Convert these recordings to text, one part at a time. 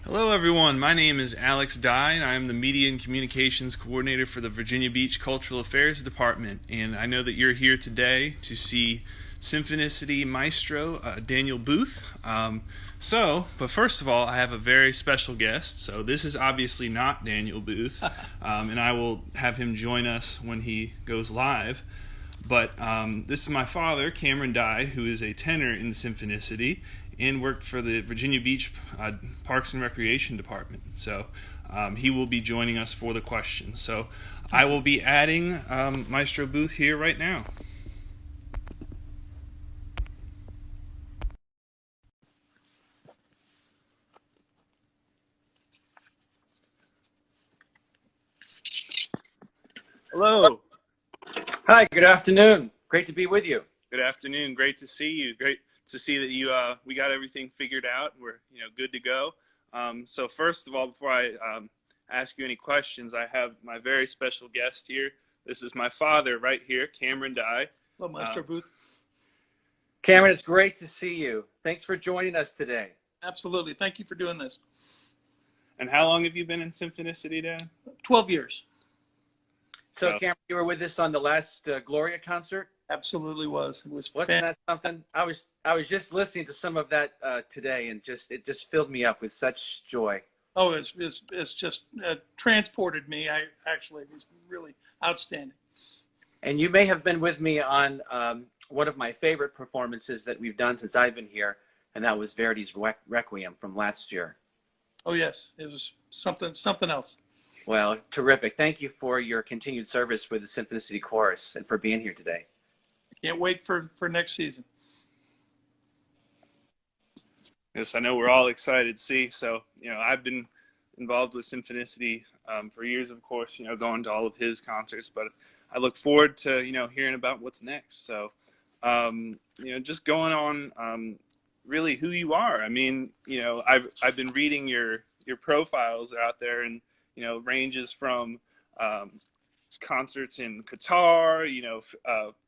Hello, everyone. My name is Alex Dye, and I am the Media and Communications Coordinator for the Virginia Beach Cultural Affairs Department. And I know that you're here today to see Symphonicity Maestro Daniel Boothe. But first of all, I have a very special guest. So this is obviously not Daniel Boothe, and I will have him join us when he goes live. But this is my father, Cameron Dye, who is a tenor in Symphonicity and worked for the Virginia Beach Parks and Recreation Department. So he will be joining us for the questions. So I will be adding Maestro Boothe here right now. Hello. Hi, good afternoon. Great to be with you. Good afternoon. Great to see you. Great to see that you we got everything figured out. We're good to go. So first of all, before I ask you any questions, I have my very special guest here. This is my father right here, Cameron Dye. Hello, Maestro Boothe. Cameron, it's great to see you. Thanks for joining us today. Absolutely. Thank you for doing this. And how long have you been in Symphonicity, Dad? 12 years. So, Cameron, you were with us on the last Gloria concert? Absolutely was. It was Wasn't that something? I was just listening to some of that today, and it just filled me up with such joy. Oh, it's just transported me. It was really outstanding. And you may have been with me on one of my favorite performances that we've done since I've been here, and that was Verdi's Requiem from last year. Oh, yes. It was something else. Well, terrific. Thank you for your continued service with the Symphonicity Chorus and for being here today. Can't wait for next season. Yes, I know we're all excited to see. So, I've been involved with Symphonicity for years, of course, going to all of his concerts, but I look forward to, hearing about what's next. So, just going on really who you are. I mean, I've been reading your profiles out there, and, ranges from concerts in Qatar,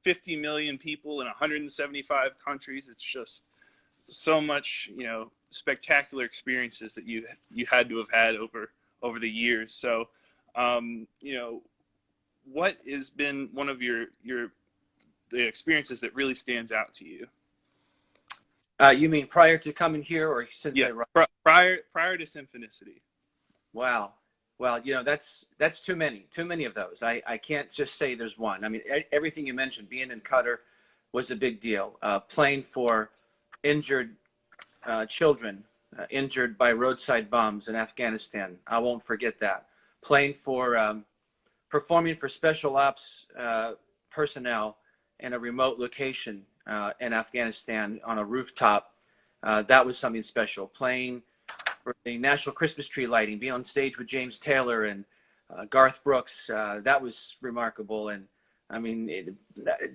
50 million people in 175 countries. It's just so much, spectacular experiences that you had to have had over the years. So, what has been one of the experiences that really stands out to you? You mean prior to coming here, or since? Yeah, prior to Symphonicity. Wow. Well, that's too many of those. I can't just say there's one. I mean, everything you mentioned, being in Qatar was a big deal. Playing for injured children, injured by roadside bombs in Afghanistan. I won't forget that. Playing for, performing for special ops personnel in a remote location in Afghanistan on a rooftop. That was something special. Playing for the National Christmas Tree lighting, being on stage with James Taylor and Garth Brooks, that was remarkable. And I mean,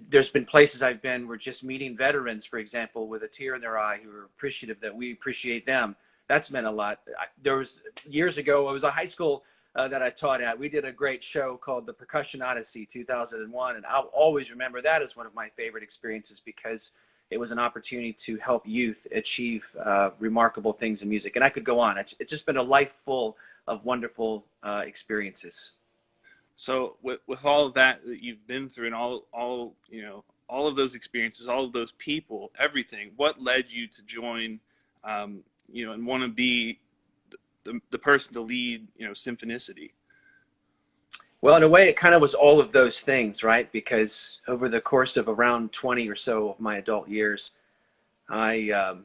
there's been places I've been where just meeting veterans, for example, with a tear in their eye, who are appreciative that we appreciate them. That's meant a lot. There was years ago, it was a high school that I taught at. We did a great show called the Percussion Odyssey 2001, and I'll always remember that as one of my favorite experiences because it was an opportunity to help youth achieve remarkable things in music. And I could go on. It's just been a life full of wonderful experiences. So with all of that you've been through, and all of those experiences, all of those people, everything, what led you to join, and want to be the person to lead, Symphonicity? Well, in a way, it kind of was all of those things, right? Because over the course of around 20 or so of my adult years, I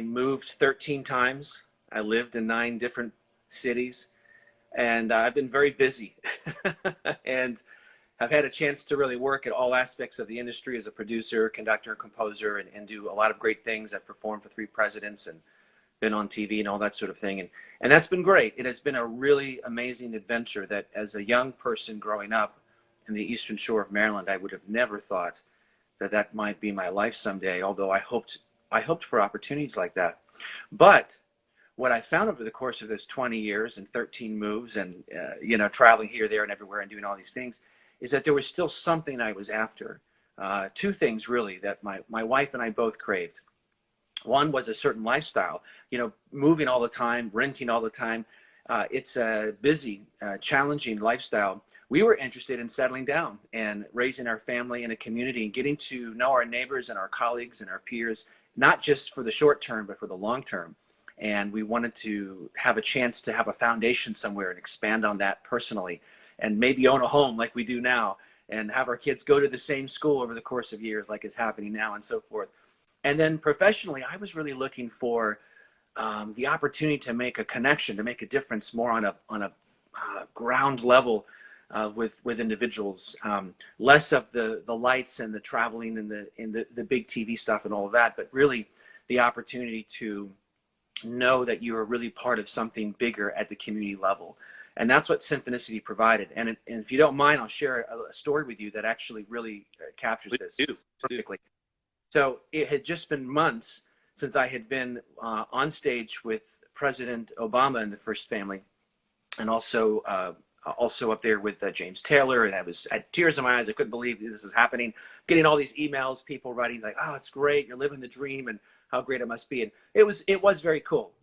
moved 13 times. I lived in 9 different cities, and I've been very busy, and I've had a chance to really work at all aspects of the industry as a producer, conductor, and composer, and do a lot of great things. I've performed for 3 presidents and been on TV and all that sort of thing. And that's been great. It has been a really amazing adventure that as a young person growing up in the Eastern Shore of Maryland, I would have never thought that that might be my life someday, although I hoped for opportunities like that. But what I found over the course of those 20 years and 13 moves and, traveling here, there, and everywhere and doing all these things is that there was still something I was after. 2 things really that my wife and I both craved. One was a certain lifestyle, moving all the time, renting all the time. It's a busy, challenging lifestyle. We were interested in settling down and raising our family in a community and getting to know our neighbors and our colleagues and our peers, not just for the short term, but for the long term. And we wanted to have a chance to have a foundation somewhere and expand on that personally, and maybe own a home like we do now, and have our kids go to the same school over the course of years like is happening now, and so forth. And then professionally, I was really looking for the opportunity to make a connection, to make a difference more on a ground level with individuals, less of the lights and the traveling and the big TV stuff and all of that, but really the opportunity to know that you are really part of something bigger at the community level. And that's what Symphonicity provided. And if you don't mind, I'll share a story with you that actually really captures this perfectly. So it had just been months since I had been on stage with President Obama and the First Family, and also up there with James Taylor, and I had tears in my eyes. I couldn't believe this is happening. Getting all these emails, people writing like, "Oh, it's great, you're living the dream," and how great it must be. And it was very cool,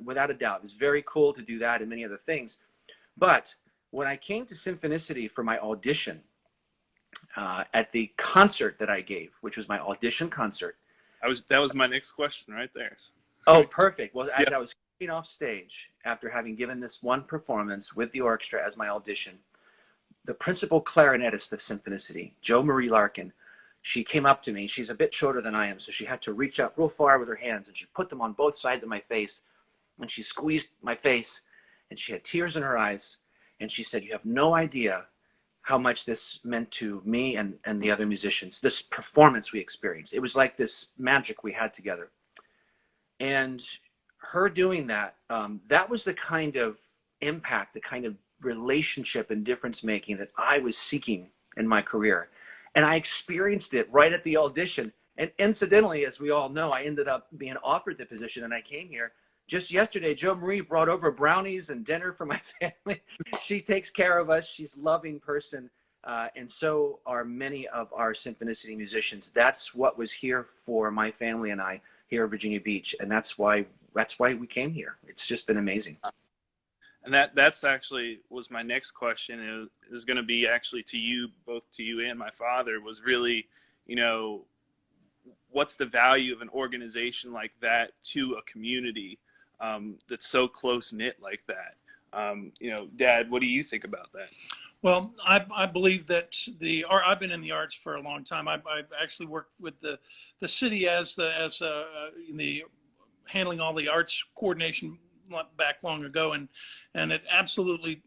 without a doubt. It was very cool to do that and many other things. But when I came to Symphonicity for my audition, at the concert that I gave, which was my audition concert. That was my next question right there. Oh, perfect. Well, as I was coming off stage after having given this one performance with the orchestra as my audition, the principal clarinetist of Symphonicity, Jo Marie Larkin, she came up to me. She's a bit shorter than I am, so she had to reach up real far with her hands, and she put them on both sides of my face, and she squeezed my face, and she had tears in her eyes, and she said, "You have no idea how much this meant to me and the other musicians, this performance we experienced. It was like this magic we had together." And her doing that, that was the kind of impact, the kind of relationship and difference making that I was seeking in my career. And I experienced it right at the audition. And incidentally, as we all know, I ended up being offered the position, and I came here. Just yesterday, Jo Marie brought over brownies and dinner for my family. She takes care of us. She's a loving person. And so are many of our Symphonicity musicians. That's what was here for my family and I here at Virginia Beach. And that's why we came here. It's just been amazing. And that's actually was my next question. It was going to be actually to you, both to you and my father, was really, what's the value of an organization like that to a community that's so close knit like that? Dad, what do you think about that? Well, I believe that I've been in the arts for a long time. I've actually worked with the city as the handling all the arts coordination back long ago, and it absolutely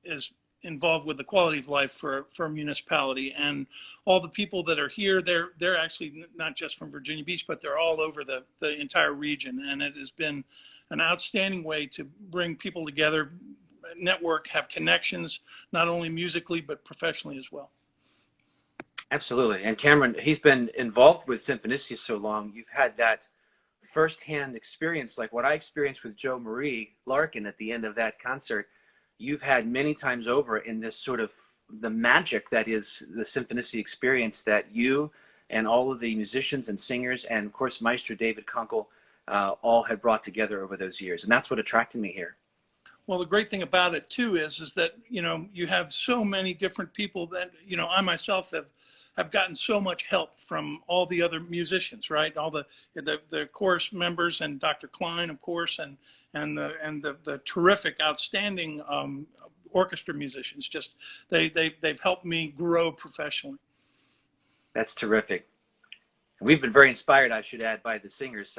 is involved with the quality of life for a municipality. And all the people that are here, they're actually not just from Virginia Beach, but they're all over the entire region. And it has been an outstanding way to bring people together, network, have connections, not only musically, but professionally as well. Absolutely. And Cameron, he's been involved with Symphonicity so long. You've had that firsthand experience, like what I experienced with Jo Marie Larkin at the end of that concert. You've had many times over in this sort of the magic that is the Symphonicity experience that you and all of the musicians and singers and of course Maestro David Kunkles all had brought together over those years. And that's what attracted me here. Well, the great thing about it too is that, you have so many different people that, I myself have gotten so much help from all the other musicians, right? All the chorus members and Dr. Klein, of course, and the terrific, outstanding orchestra musicians. Just they've helped me grow professionally. That's terrific. We've been very inspired, I should add, by the singers.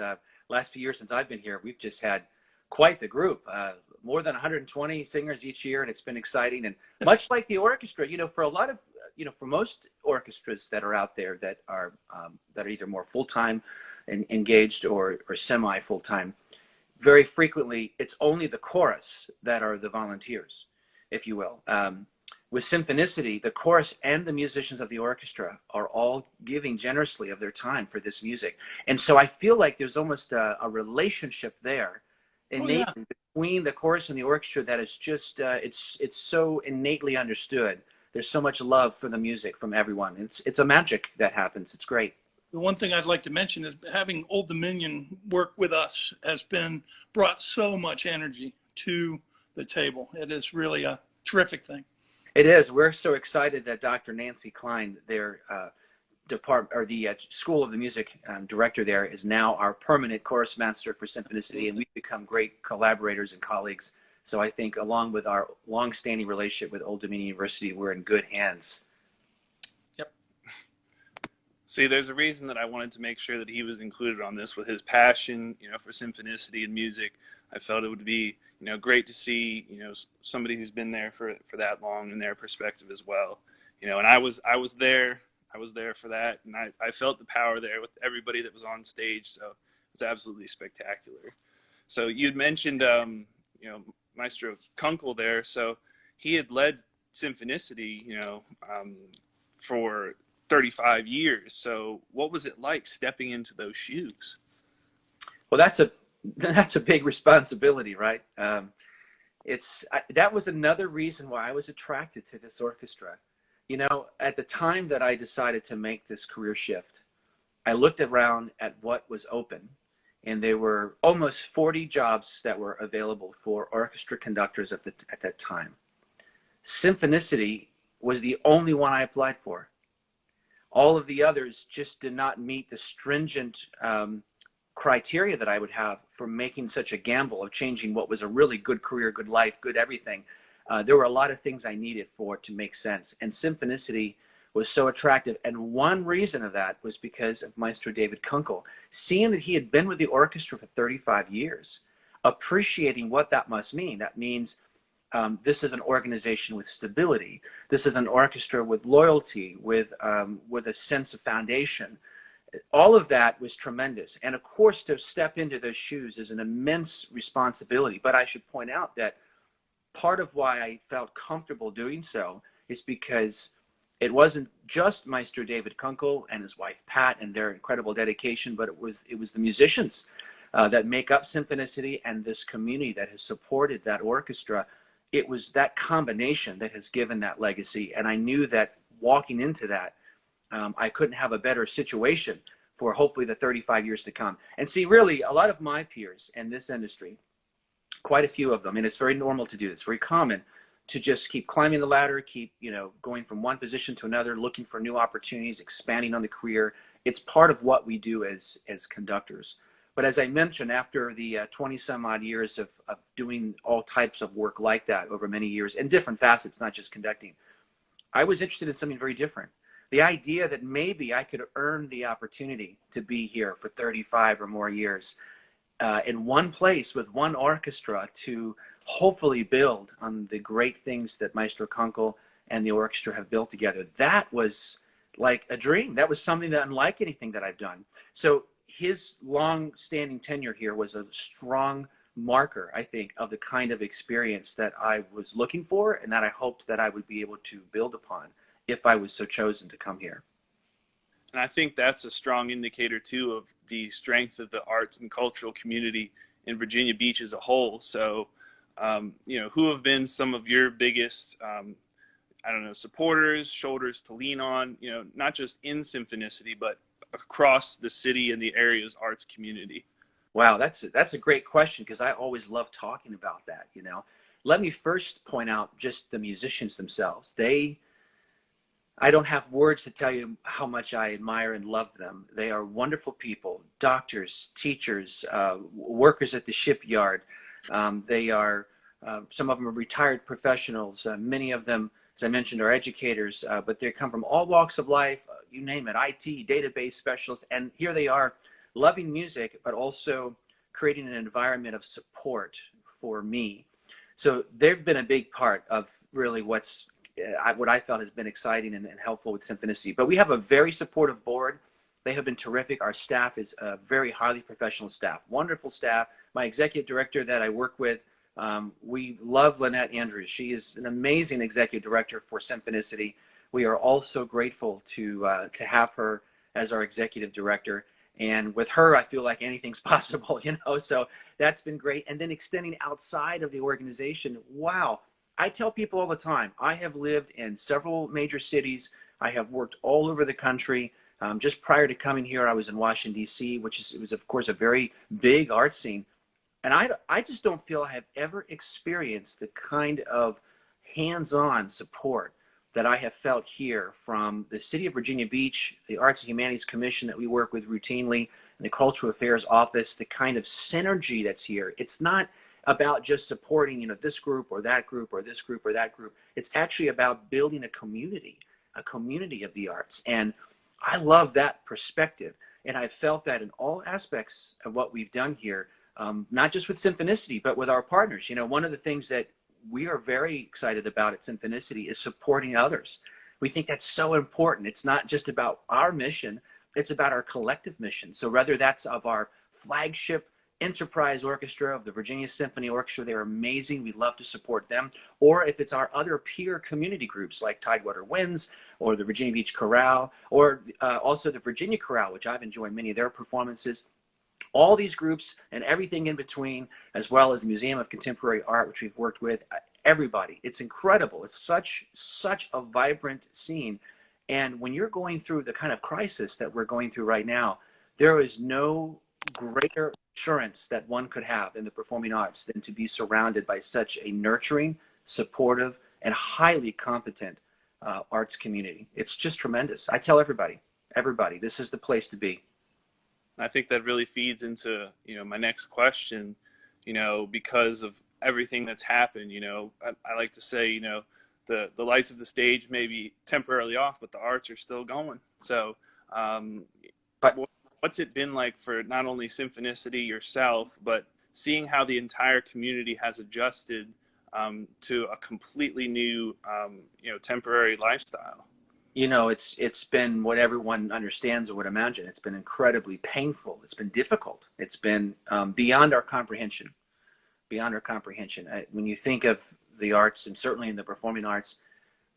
Last few years since I've been here, we've just had quite the group. More than 120 singers each year, and it's been exciting. And much like the orchestra, for a lot of, for most orchestras that are out there that are either more full-time and engaged or semi full-time, very frequently it's only the chorus that are the volunteers, if you will. With Symphonicity, the chorus and the musicians of the orchestra are all giving generously of their time for this music. And so I feel like there's almost a relationship there between the chorus and the orchestra that is just, it's so innately understood. There's so much love for the music from everyone. It's a magic that happens. It's great. the one thing I'd like to mention is having Old Dominion work with us has brought so much energy to the table. It is really a terrific thing. It is. We're so excited that Dr. Nancy Klein, their department, or the School of the Music director there, is now our permanent chorus master for Symphonicity, and we've become great collaborators and colleagues. So I think, along with our long-standing relationship with Old Dominion University, we're in good hands. Yep. See, there's a reason that I wanted to make sure that he was included on this with his passion, for Symphonicity and music. I felt it would be, great to see, somebody who's been there for that long and their perspective as well. And I was there for that, and I felt the power there with everybody that was on stage. So it was absolutely spectacular. So you'd mentioned, Maestro Kunkles there. So he had led Symphonicity, for 35 years. So what was it like stepping into those shoes? Well, that's a big responsibility, right? That was another reason why I was attracted to this orchestra. At the time that I decided to make this career shift, I looked around at what was open, and there were almost 40 jobs that were available for orchestra conductors at that time. Symphonicity was the only one I applied for. All of the others just did not meet the stringent criteria that I would have for making such a gamble of changing what was a really good career, good life, good everything. There were a lot of things I needed for it to make sense. And Symphonicity was so attractive. And one reason of that was because of Maestro David Kunkles. Seeing that he had been with the orchestra for 35 years, appreciating what that must mean. That means this is an organization with stability. This is an orchestra with loyalty, with a sense of foundation. All of that was tremendous. And of course, to step into those shoes is an immense responsibility. But I should point out that part of why I felt comfortable doing so is because it wasn't just Maestro David Kunkles and his wife Pat and their incredible dedication, but it was the musicians that make up Symphonicity and this community that has supported that orchestra. It was that combination that has given that legacy. And I knew that walking into that, I couldn't have a better situation for hopefully the 35 years to come. And see, really, a lot of my peers in this industry, quite a few of them, and it's very normal to do this, very common to just keep climbing the ladder, keep going from one position to another, looking for new opportunities, expanding on the career. It's part of what we do as conductors. But as I mentioned, after the 20 some odd years of doing all types of work like that over many years in different facets, not just conducting, I was interested in something very different. The idea that maybe I could earn the opportunity to be here for 35 or more years in one place with one orchestra to hopefully build on the great things that Maestro Kunkles and the orchestra have built together. That was like a dream. That was something that unlike anything that I've done. So his long-standing tenure here was a strong marker, I think, of the kind of experience that I was looking for and that I hoped that I would be able to build upon if I was so chosen to come here. And I think that's a strong indicator, too, of the strength of the arts and cultural community in Virginia Beach as a whole. So, who have been some of your biggest, supporters, shoulders to lean on, not just in Symphonicity, but across the city and the area's arts community? Wow, that's a great question, because I always love talking about that. Let me first point out just the musicians themselves. I don't have words to tell you how much I admire and love them. They are wonderful people, doctors, teachers, workers at the shipyard. They are, some of them are retired professionals. Many of them, as I mentioned, are educators, but they come from all walks of life, you name it, IT, database specialists, and here they are loving music, but also creating an environment of support for me. So they've been a big part of really what I felt has been exciting and helpful with Symphonicity. But we have a very supportive board. They have been terrific. Our staff is a very highly professional staff, wonderful staff. My executive director that I work with, we love Lynette Andrews. She is an amazing executive director for Symphonicity. We are also grateful to have her as our executive director. And with her, I feel like anything's possible, so that's been great. And then extending outside of the organization, wow. I tell people all the time, I have lived in several major cities. I have worked all over the country. Just prior to coming here, I was in Washington, D.C., it was, of course, a very big art scene. And I just don't feel I have ever experienced the kind of hands-on support that I have felt here from the City of Virginia Beach, the Arts and Humanities Commission that we work with routinely, and the Cultural Affairs Office, the kind of synergy that's here. It's not about just supporting, this group or that group or this group or that group. It's actually about building a community of the arts. And I love that perspective. And I've felt that in all aspects of what we've done here, not just with Symphonicity, but with our partners. One of the things that we are very excited about at Symphonicity is supporting others. We think that's so important. It's not just about our mission, it's about our collective mission. So whether that's of our flagship enterprise orchestra of the Virginia Symphony Orchestra, they're amazing, we love to support them, or if it's our other peer community groups like Tidewater Winds or the Virginia Beach Chorale, or also the Virginia Chorale, which I've enjoyed many of their performances. All these groups and everything in between, as well as the Museum of Contemporary Art, which we've worked with, everybody. It's incredible. It's such a vibrant scene. And when you're going through the kind of crisis that we're going through right now, there is no greater assurance that one could have in the performing arts than to be surrounded by such a nurturing, supportive, and highly competent arts community. It's just tremendous. I tell everybody, this is the place to be. I think that really feeds into, my next question, because of everything that's happened, I like to say, the lights of the stage may be temporarily off, but the arts are still going. So what's it been like for not only Symphonicity yourself, but seeing how the entire community has adjusted to a completely new, temporary lifestyle? It's been what everyone understands or would imagine. It's been incredibly painful. It's been difficult. It's been beyond our comprehension. When you think of the arts, and certainly in the performing arts,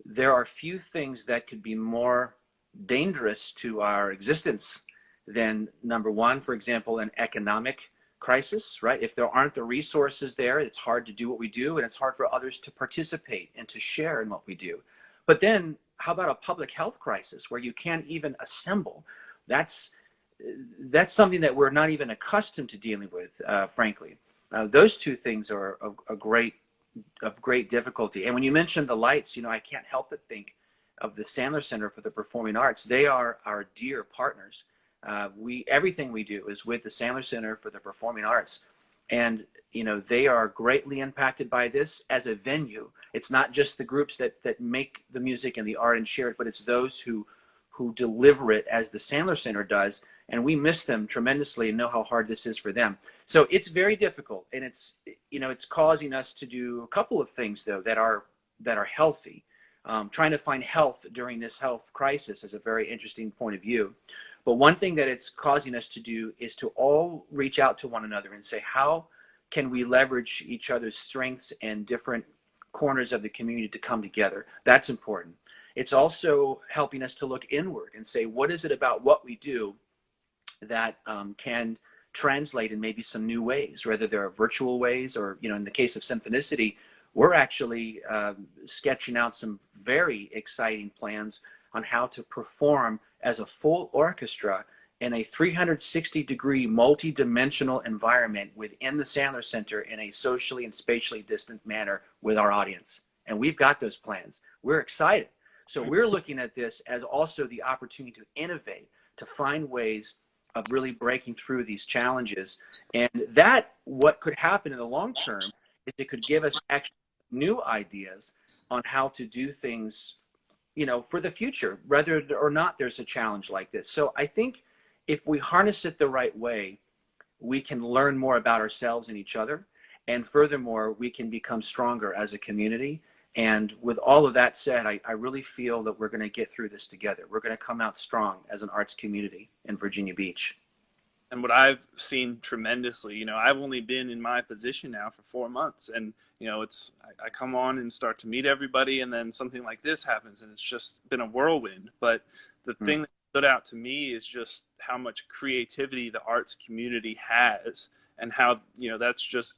there are few things that could be more dangerous to our existence than, number one, for example, an economic crisis, right? If there aren't the resources there, it's hard to do what we do, and it's hard for others to participate and to share in what we do. But then, how about a public health crisis where you can't even assemble? That's something that we're not even accustomed to dealing with, frankly. Those two things are of great difficulty. And when you mention the lights, I can't help but think of the Sandler Center for the Performing Arts. They are our dear partners. Everything we do is with the Sandler Center for the Performing Arts. And, they are greatly impacted by this as a venue. It's not just the groups that make the music and the art and share it, but it's those who deliver it as the Sandler Center does. And we miss them tremendously and know how hard this is for them. So it's very difficult. And it's causing us to do a couple of things, though, that are healthy. Trying to find health during this health crisis is a very interesting point of view. But one thing that it's causing us to do is to all reach out to one another and say, how can we leverage each other's strengths and different corners of the community to come together? That's important. It's also helping us to look inward and say, what is it about what we do that can translate in maybe some new ways, whether there are virtual ways or, in the case of Symphonicity, we're actually sketching out some very exciting plans on how to perform as a full orchestra in a 360-degree multi-dimensional environment within the Sandler Center in a socially and spatially distant manner with our audience. And we've got those plans. We're excited. So we're looking at this as also the opportunity to innovate, to find ways of really breaking through these challenges. And that, what could happen in the long term, is it could give us actually new ideas on how to do things, for the future, whether or not there's a challenge like this. So I think if we harness it the right way, we can learn more about ourselves and each other. And furthermore, we can become stronger as a community. And with all of that said, I really feel that we're going to get through this together. We're going to come out strong as an arts community in Virginia Beach. And what I've seen tremendously, I've only been in my position now for 4 months, and I come on and start to meet everybody, and then something like this happens, and it's just been a whirlwind. But the thing that stood out to me is just how much creativity the arts community has, and how that's just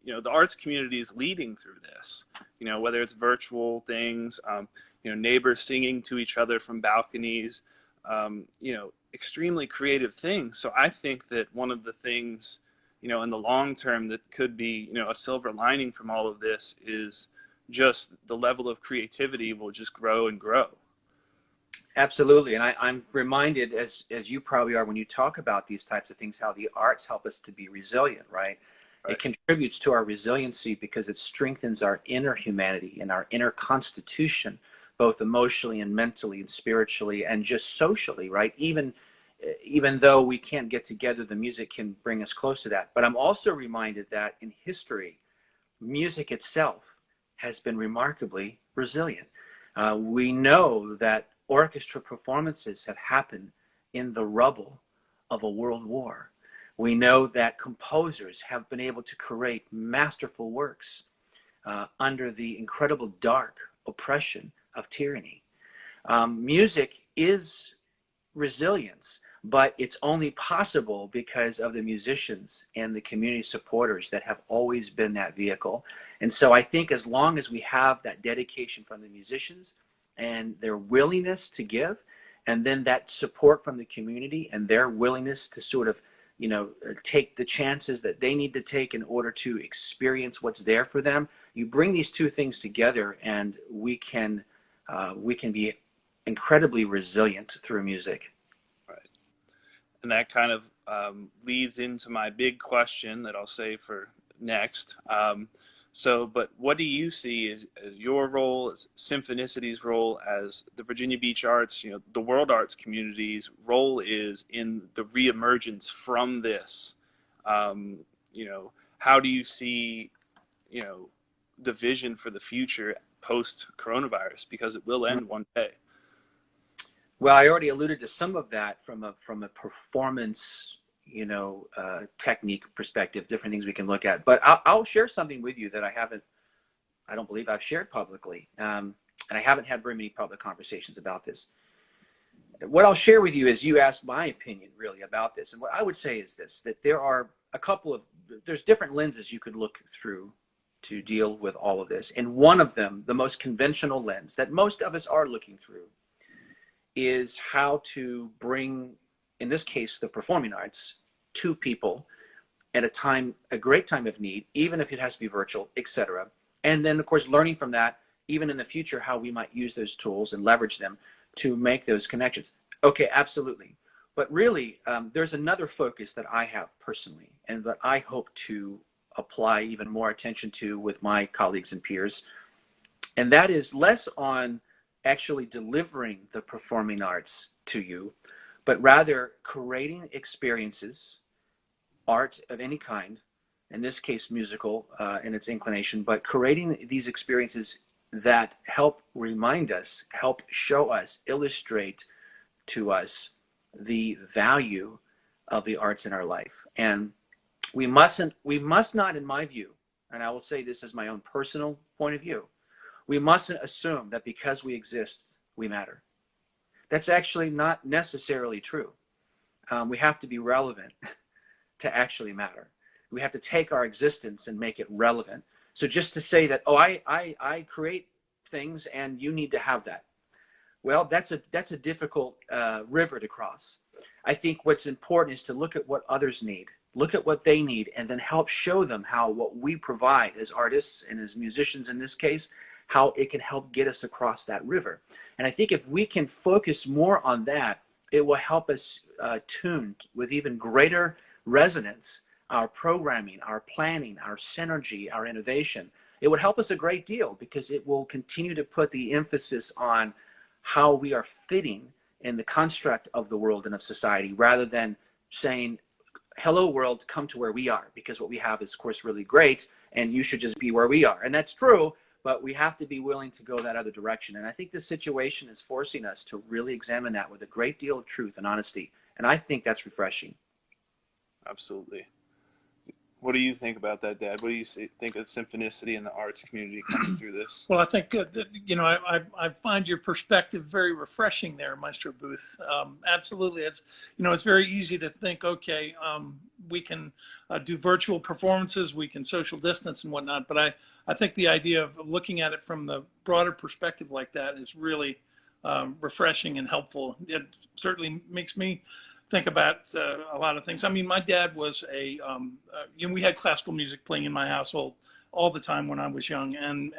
the arts community is leading through this. Whether it's virtual things, neighbors singing to each other from balconies. extremely creative things. So I think that one of the things, in the long term that could be, a silver lining from all of this is just the level of creativity will just grow and grow. Absolutely. And I'm reminded, as you probably are, when you talk about these types of things, how the arts help us to be resilient, right? Right. It contributes to our resiliency because it strengthens our inner humanity and our inner constitution, both emotionally and mentally and spiritually and just socially, right? Even though we can't get together, the music can bring us close to that. But I'm also reminded that in history, music itself has been remarkably resilient. We know that orchestra performances have happened in the rubble of a world war. We know that composers have been able to create masterful works under the incredible dark oppression of tyranny. Music is resilience, but it's only possible because of the musicians and the community supporters that have always been that vehicle. And so I think as long as we have that dedication from the musicians and their willingness to give, and then that support from the community and their willingness to sort of, take the chances that they need to take in order to experience what's there for them, you bring these two things together and we can be incredibly resilient through music. Right. And that kind of leads into my big question that I'll save for next. But what do you see as your role, as Symphonicity role, as the Virginia Beach Arts, the world arts community's role is in the reemergence from this? How do you see, the vision for the future post-coronavirus, because it will end one day? Well, I already alluded to some of that from a performance, technique perspective, different things we can look at. But I'll share something with you that I don't believe I've shared publicly. And I haven't had very many public conversations about this. What I'll share with you is, you asked my opinion really about this. And what I would say is this, that there are there's different lenses you could look through to deal with all of this. And one of them, the most conventional lens that most of us are looking through, is how to bring, in this case, the performing arts to people at a great time of need, even if it has to be virtual, etc. And then, of course, learning from that, even in the future, how we might use those tools and leverage them to make those connections. Okay, absolutely. But really, there's another focus that I have personally, and that I hope to apply even more attention to with my colleagues and peers. And that is less on actually delivering the performing arts to you, but rather creating experiences, art of any kind, in this case musical in its inclination, but creating these experiences that help remind us, help show us, illustrate to us the value of the arts in our life. And we must not, in my view, and I will say this as my own personal point of view, we mustn't assume that because we exist, we matter. That's actually not necessarily true. We have to be relevant to actually matter. We have to take our existence and make it relevant. So just to say that, I create things and you need to have that. Well, that's a difficult river to cross. I think what's important is to look at what others need, look at what they need, and then help show them how what we provide as artists and as musicians in this case, how it can help get us across that river. And I think if we can focus more on that, it will help us tune with even greater resonance our programming, our planning, our synergy, our innovation. It would help us a great deal because it will continue to put the emphasis on how we are fitting in the construct of the world and of society, rather than saying, hello world, come to where we are, because what we have is of course really great and you should just be where we are. And that's true, but we have to be willing to go that other direction. And I think this situation is forcing us to really examine that with a great deal of truth and honesty. And I think that's refreshing. Absolutely. What do you think about that, Dad? What do you think of Symphonicity and the arts community coming through this? Well, I think I find your perspective very refreshing there, Maestro Boothe. Absolutely, it's very easy to think, okay, we can do virtual performances, we can social distance and whatnot. But I think the idea of looking at it from the broader perspective like that is really refreshing and helpful. It certainly makes me think about a lot of things. I mean, my dad was we had classical music playing in my household all the time when I was young, and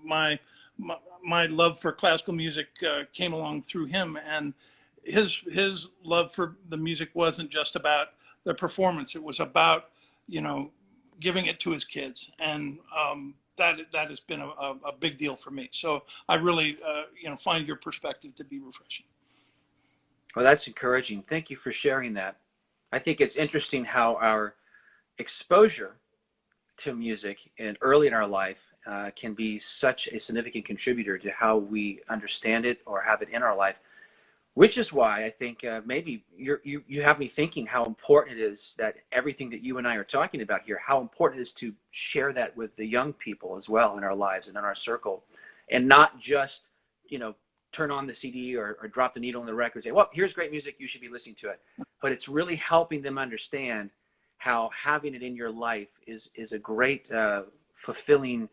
my love for classical music came along through him, and his love for the music wasn't just about the performance; it was about, you know, giving it to his kids, and that has been a big deal for me. So I really find your perspective to be refreshing. Well, that's encouraging. Thank you for sharing that. I think it's interesting how our exposure to music and early in our life can be such a significant contributor to how we understand it or have it in our life, which is why I think maybe you have me thinking how important it is that everything that you and I are talking about here, how important it is to share that with the young people as well in our lives and in our circle, and not just, turn on the CD or drop the needle on the record and say, well, here's great music, you should be listening to it. But it's really helping them understand how having it in your life is a great fulfilling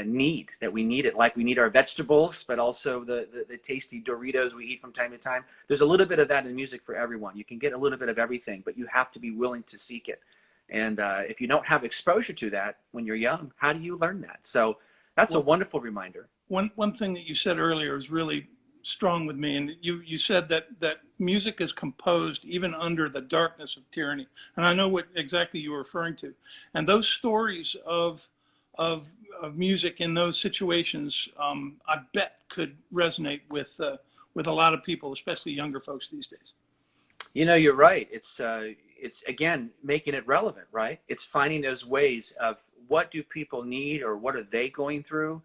need, that we need it, like we need our vegetables, but also the tasty Doritos we eat from time to time. There's a little bit of that in music for everyone. You can get a little bit of everything, but you have to be willing to seek it. And if you don't have exposure to that when you're young, how do you learn that? So that's a wonderful reminder. One thing that you said earlier is really strong with me, and you said that music is composed even under the darkness of tyranny, and I know what exactly you were referring to. And those stories of music in those situations, I bet could resonate with a lot of people, especially younger folks these days. You're right. It's again making it relevant, right? It's finding those ways of what do people need, or what are they going through,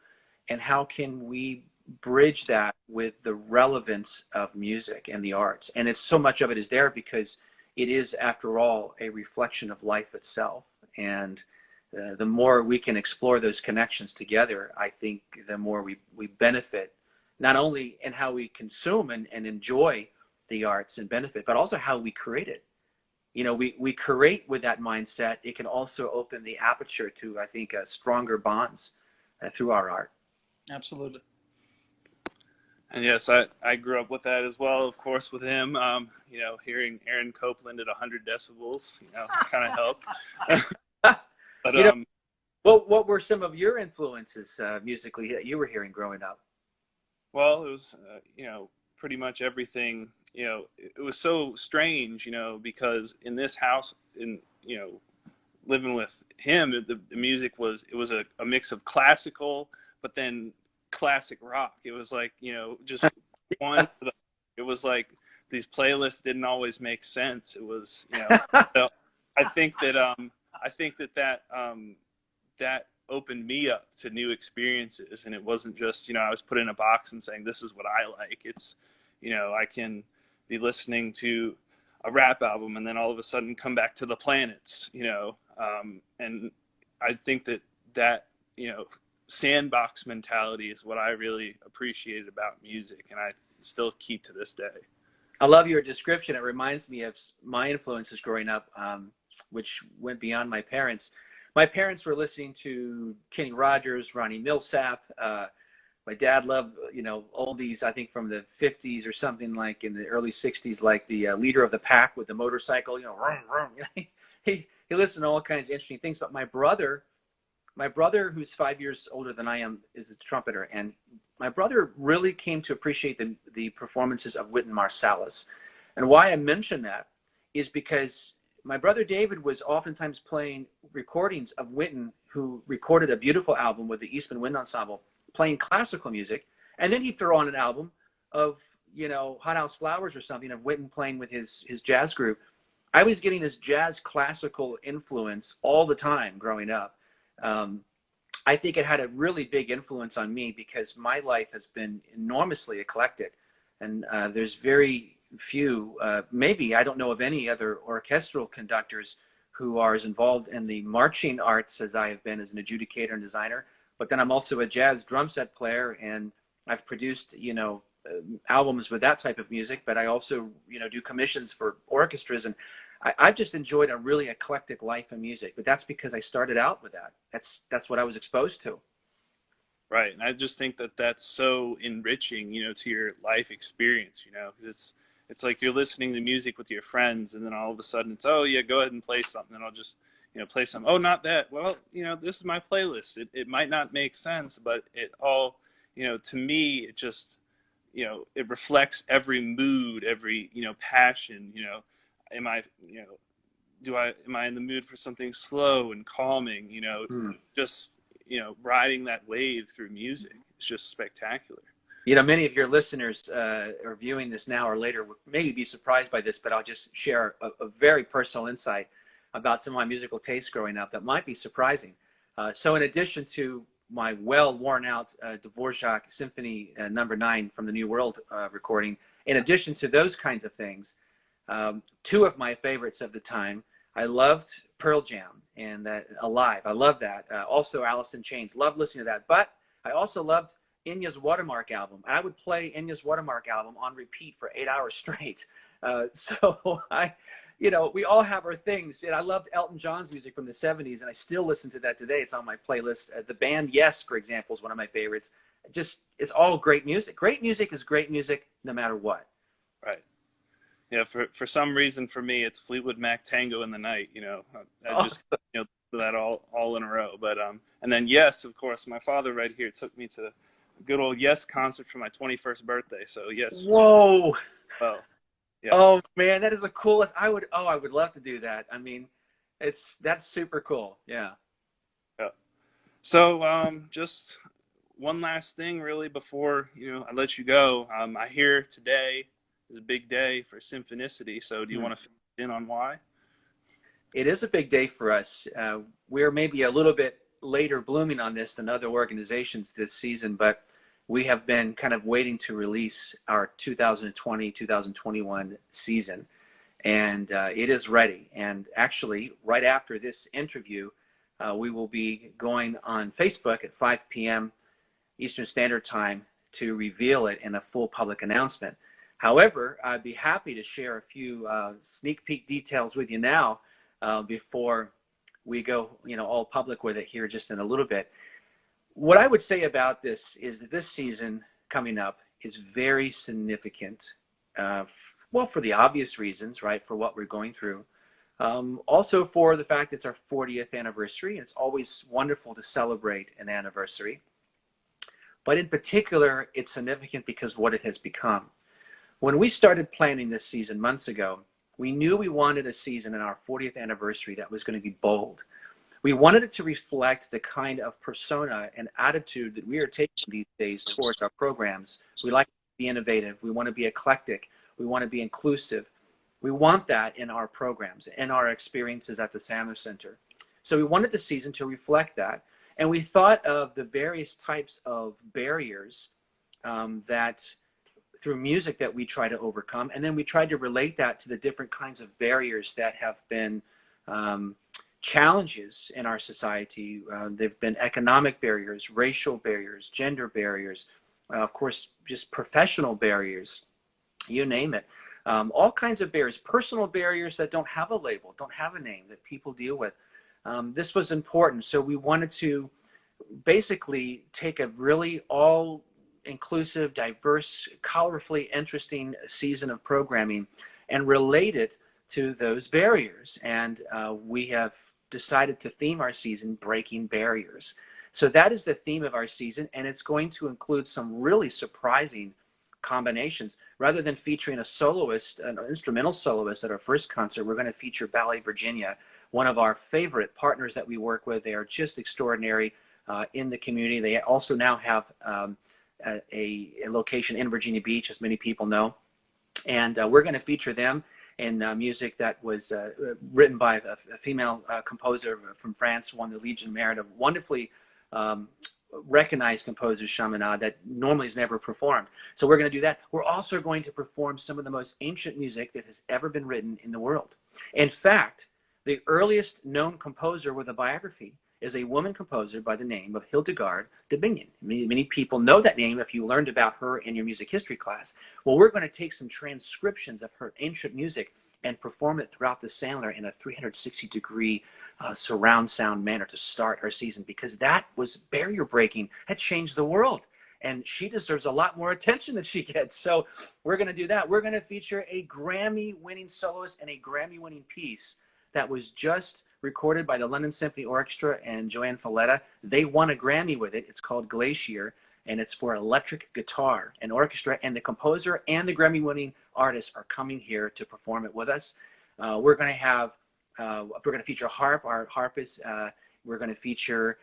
and how can we bridge that with the relevance of music and the arts. And it's so much of it is there because it is, after all, a reflection of life itself. And the more we can explore those connections together, I think the more we benefit, not only in how we consume and enjoy the arts and benefit, but also how we create it. We create with that mindset. It can also open the aperture to, I think, stronger bonds through our art. Absolutely. And yes, I grew up with that as well, of course, with him. Hearing Aaron Copland at 100 decibels, kind of helped. But what were some of your influences musically that you were hearing growing up? Well, it was pretty much everything. It was so strange, because in this house, living with him, the music was a mix of classical, but then classic rock. It was like, just one. It was like these playlists didn't always make sense. It was, so I think that opened me up to new experiences, and it wasn't just, I was put in a box and saying this is what I like. It's, I can be listening to a rap album and then all of a sudden come back to the Planets, and I think that sandbox mentality is what I really appreciated about music, and I still keep to this day. I love your description. It reminds me of my influences growing up, which went beyond my parents. My parents were listening to Kenny Rogers, Ronnie Millsap. My dad loved, oldies, I think from the 50s or something, like in the early 60s, like the Leader of the Pack with the motorcycle, vroom, vroom. He listened to all kinds of interesting things. But my brother, who's 5 years older than I am, is a trumpeter. And my brother really came to appreciate the performances of Wynton Marsalis. And why I mention that is because my brother David was oftentimes playing recordings of Wynton, who recorded a beautiful album with the Eastman Wind Ensemble, playing classical music. And then he'd throw on an album of, Hot House Flowers or something, of Wynton playing with his jazz group. I was getting this jazz classical influence all the time growing up. I think it had a really big influence on me because my life has been enormously eclectic, and there's very few, maybe I don't know of any other orchestral conductors who are as involved in the marching arts as I have been as an adjudicator and designer. But then I'm also a jazz drum set player, and I've produced, albums with that type of music, but I also, do commissions for orchestras, and I've just enjoyed a really eclectic life in music. But that's because I started out with that. That's what I was exposed to. Right. And I just think that that's so enriching, to your life experience, 'cause it's like you're listening to music with your friends, and then all of a sudden it's, oh yeah, go ahead and play something, and I'll just, play some. Oh, not that. Well, this is my playlist. It might not make sense, but it all, to me, it just, it reflects every mood, every, passion, am I, am I in the mood for something slow and calming, just, riding that wave through music. It's just spectacular. Many of your listeners are viewing this now or later would maybe be surprised by this, but I'll just share a very personal insight about some of my musical tastes growing up that might be surprising. So in addition to my well worn out Dvorak Symphony No. 9 from the New World recording, in addition to those kinds of things, two of my favorites of the time, I loved Pearl Jam and that Alive. I love that. Also Alice in Chains. Love listening to that. But I also loved Enya's Watermark album. I would play Enya's Watermark album on repeat for 8 hours straight. So we all have our things. And I loved Elton John's music from the 70s, and I still listen to that today. It's on my playlist. The band Yes, for example, is one of my favorites. It's all great music. Great music is great music no matter what. Right. Yeah, for some reason, for me, it's Fleetwood Mac Tango in the Night. I just that all in a row. But and then Yes, of course, my father right here took me to a good old Yes concert for my 21st birthday. So Yes. Whoa. Oh, yeah. Oh man, that is the coolest. I would love to do that. I mean, that's super cool. Yeah. Yeah. So just one last thing, really, before I let you go. I hear today is a big day for Symphonicity. So do you want to fill in on why? It is a big day for us. We're maybe a little bit later blooming on this than other organizations this season, but we have been kind of waiting to release our 2020-2021 season, and it is ready. And actually, right after this interview, we will be going on Facebook at 5 p.m. Eastern Standard Time to reveal it in a full public announcement. However, I'd be happy to share a few sneak peek details with you now before we go, all public with it here just in a little bit. What I would say about this is that this season coming up is very significant. Well, for the obvious reasons, right? For what we're going through. Also for the fact it's our 40th anniversary. It's always wonderful to celebrate an anniversary. But in particular, it's significant because of what it has become. When we started planning this season months ago, we knew we wanted a season in our 40th anniversary that was going to be bold. We wanted it to reflect the kind of persona and attitude that we are taking these days towards our programs. We like to be innovative. We want to be eclectic. We want to be inclusive. We want that in our programs, in our experiences at the Sandler Center. So we wanted the season to reflect that. And we thought of the various types of barriers that through music that we try to overcome. And then we tried to relate that to the different kinds of barriers that have been challenges in our society. They've been economic barriers, racial barriers, gender barriers, of course, just professional barriers, you name it. All kinds of barriers, personal barriers that don't have a label, don't have a name that people deal with. This was important. So we wanted to basically take a really all-inclusive, diverse, colorfully interesting season of programming and relate it to those barriers. And we have decided to theme our season Breaking Barriers. So that is the theme of our season, and it's going to include some really surprising combinations. Rather than featuring a soloist, an instrumental soloist at our first concert, we're going to feature Ballet Virginia, one of our favorite partners that we work with. They are just extraordinary in the community. They also now have a location in Virginia Beach, as many people know. And we're going to feature them in music that was written by a female composer from France, won the Legion of Merit, a wonderfully recognized composer, Chaminade, that normally is never performed. So we're going to do that. We're also going to perform some of the most ancient music that has ever been written in the world. In fact, the earliest known composer with a biography is a woman composer by the name of Hildegard de Bingen. Many people know that name if you learned about her in your music history class. Well, we're going to take some transcriptions of her ancient music and perform it throughout the Sandler in a 360-degree surround sound manner to start our season, because that was barrier breaking. That changed the world. And she deserves a lot more attention than she gets. So we're going to do that. We're going to feature a Grammy-winning soloist and a Grammy-winning piece that was just recorded by the London Symphony Orchestra and Joanne Falletta. They won a Grammy with it. It's called Glacier, and it's for electric guitar and orchestra. And the composer and the Grammy-winning artist are coming here to perform it with us. We're going to feature harp. Our harpist. We're going to feature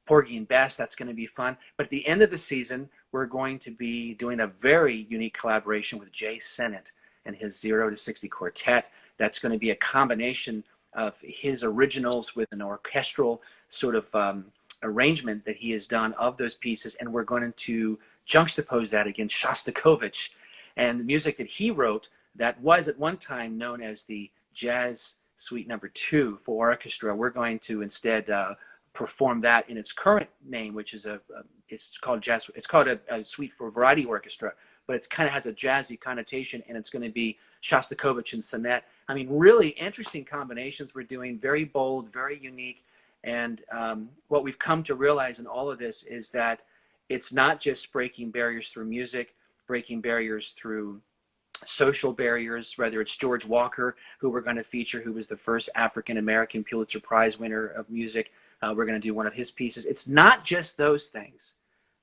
Porgy and Bess. That's going to be fun. But at the end of the season, we're going to be doing a very unique collaboration with Jay Sennett and his 0 to 60 quartet. That's going to be a combination of his originals with an orchestral sort of arrangement that he has done of those pieces. And we're going to juxtapose that against Shostakovich and the music that he wrote that was at one time known as the Jazz Suite No. 2 for orchestra. We're going to instead perform that in its current name, which is it's called jazz. It's called a suite for variety orchestra, but it's kind of has a jazzy connotation, and it's going to be Shostakovich and sonnet. I mean, really interesting combinations we're doing, very bold, very unique. And what we've come to realize in all of this is that it's not just breaking barriers through music, breaking barriers through social barriers, whether it's George Walker, who we're going to feature, who was the first African-American Pulitzer Prize winner of music. We're going to do one of his pieces. It's not just those things,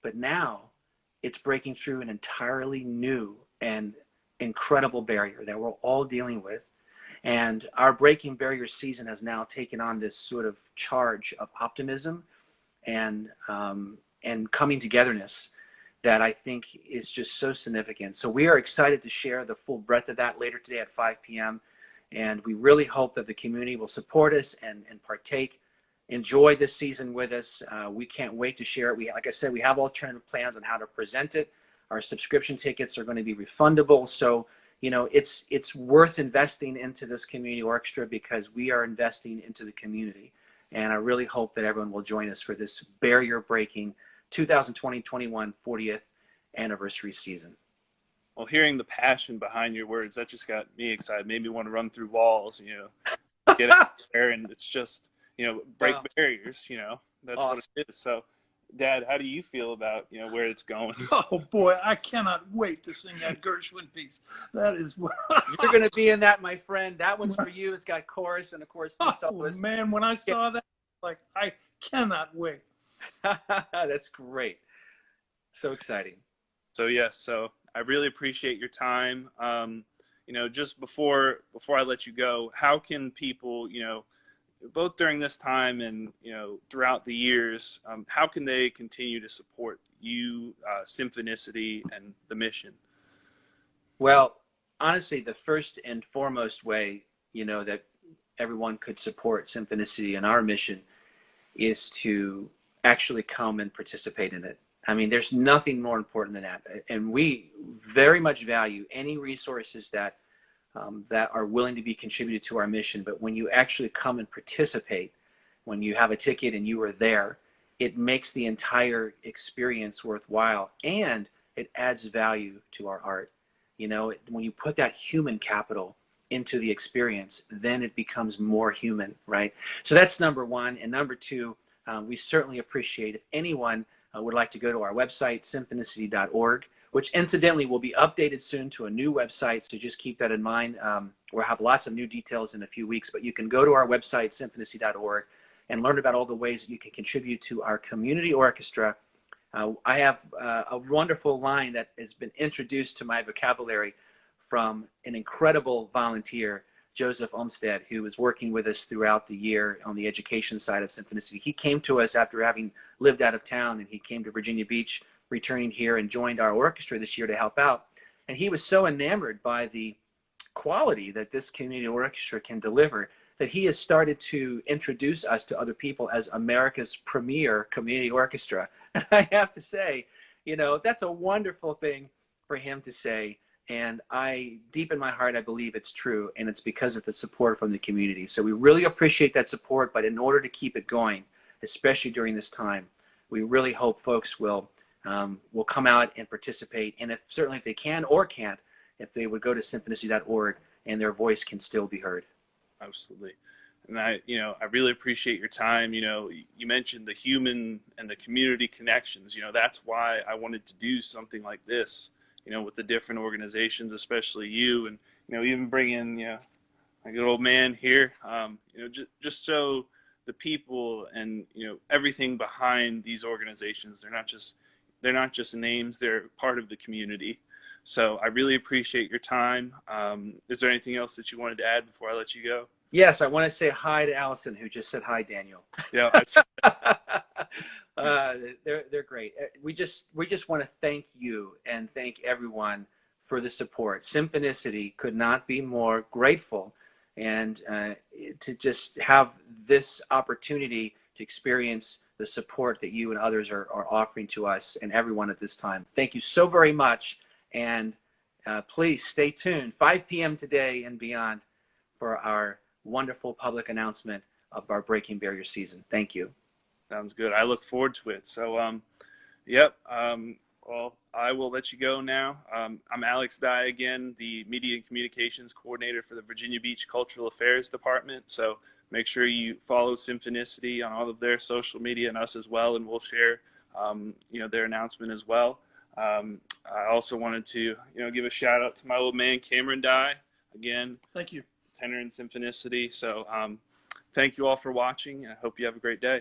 but now it's breaking through an entirely new and incredible barrier that we're all dealing with. And our Breaking Barriers season has now taken on this sort of charge of optimism and coming togetherness that I think is just so significant. So we are excited to share the full breadth of that later today at 5 p.m. And we really hope that the community will support us and partake. Enjoy this season with us. We can't wait to share it. Like I said, we have alternative plans on how to present it. Our subscription tickets are going to be refundable. So, you know, it's worth investing into this community orchestra because we are investing into the community. And I really hope that everyone will join us for this barrier-breaking 2020-21 40th anniversary season. Well, hearing the passion behind your words, that just got me excited. Made me want to run through walls, you know, get out there, and it's just, you know, break barriers, you know, that's awesome. What it is. So, Dad, how do you feel about, you know, where it's going? Oh boy, I cannot wait to sing that Gershwin piece. That is what you're going to be in that, my friend. That one's for you. It's got chorus and of course the soloist. Man, when I saw that, like, I cannot wait. That's great. So exciting. So yes, so I really appreciate your time. You know, just before I let you go, how can people, you know, both during this time and, you know, throughout the years, how can they continue to support you, Symphonicity, and the mission? Well, honestly, the first and foremost way, you know, that everyone could support Symphonicity and our mission is to actually come and participate in it. I mean, there's nothing more important than that. And we very much value any resources that are willing to be contributed to our mission. But when you actually come and participate, when you have a ticket and you are there, it makes the entire experience worthwhile, and it adds value to our art. You know, when you put that human capital into the experience, then it becomes more human, right? So that's number one. And number two, we certainly appreciate if anyone would like to go to our website, symphonicity.org, which incidentally will be updated soon to a new website. So just keep that in mind. We'll have lots of new details in a few weeks, but you can go to our website, symphonicity.org, and learn about all the ways that you can contribute to our community orchestra. I have a wonderful line that has been introduced to my vocabulary from an incredible volunteer, Joseph Olmsted, who was working with us throughout the year on the education side of Symphonicity. He came to us after having lived out of town, and he came to Virginia Beach, returning here, and joined our orchestra this year to help out. And he was so enamored by the quality that this community orchestra can deliver that he has started to introduce us to other people as America's premier community orchestra. And I have to say, you know, that's a wonderful thing for him to say. And I, deep in my heart, I believe it's true. And it's because of the support from the community. So we really appreciate that support. But in order to keep it going, especially during this time, we really hope folks will come out and participate. And certainly if they can or can't, if they would go to symphonicity.org and their voice can still be heard. Absolutely. And I really appreciate your time. You mentioned the human and the community connections. That's why I wanted to do something like this, with the different organizations, especially you, and, even bring in, my good old man here, just so the people and, everything behind these organizations, they're not just names, they're part of the community. So I really appreciate your time. Is there anything else that you wanted to add before I let you go? Yes, I want to say hi to Allison, who just said hi, Daniel. Yeah, They're great. We just want to thank you and thank everyone for the support. Symphonicity could not be more grateful, and to just have this opportunity to experience the support that you and others are offering to us and everyone at this time. Thank you so very much, and please stay tuned 5 p.m. today and beyond for our wonderful public announcement of our Breaking Barrier season. Thank you. sounds good. I look forward to it. So, yep. Well, I will let you go now. I'm Alex Dye again, the Media and Communications Coordinator for the Virginia Beach Cultural Affairs Department. So make sure you follow Symphonicity on all of their social media and us as well, and we'll share, their announcement as well. I also wanted to, give a shout out to my old man, Cameron Dye, again. Thank you. Tenor in Symphonicity. So thank you all for watching. I hope you have a great day.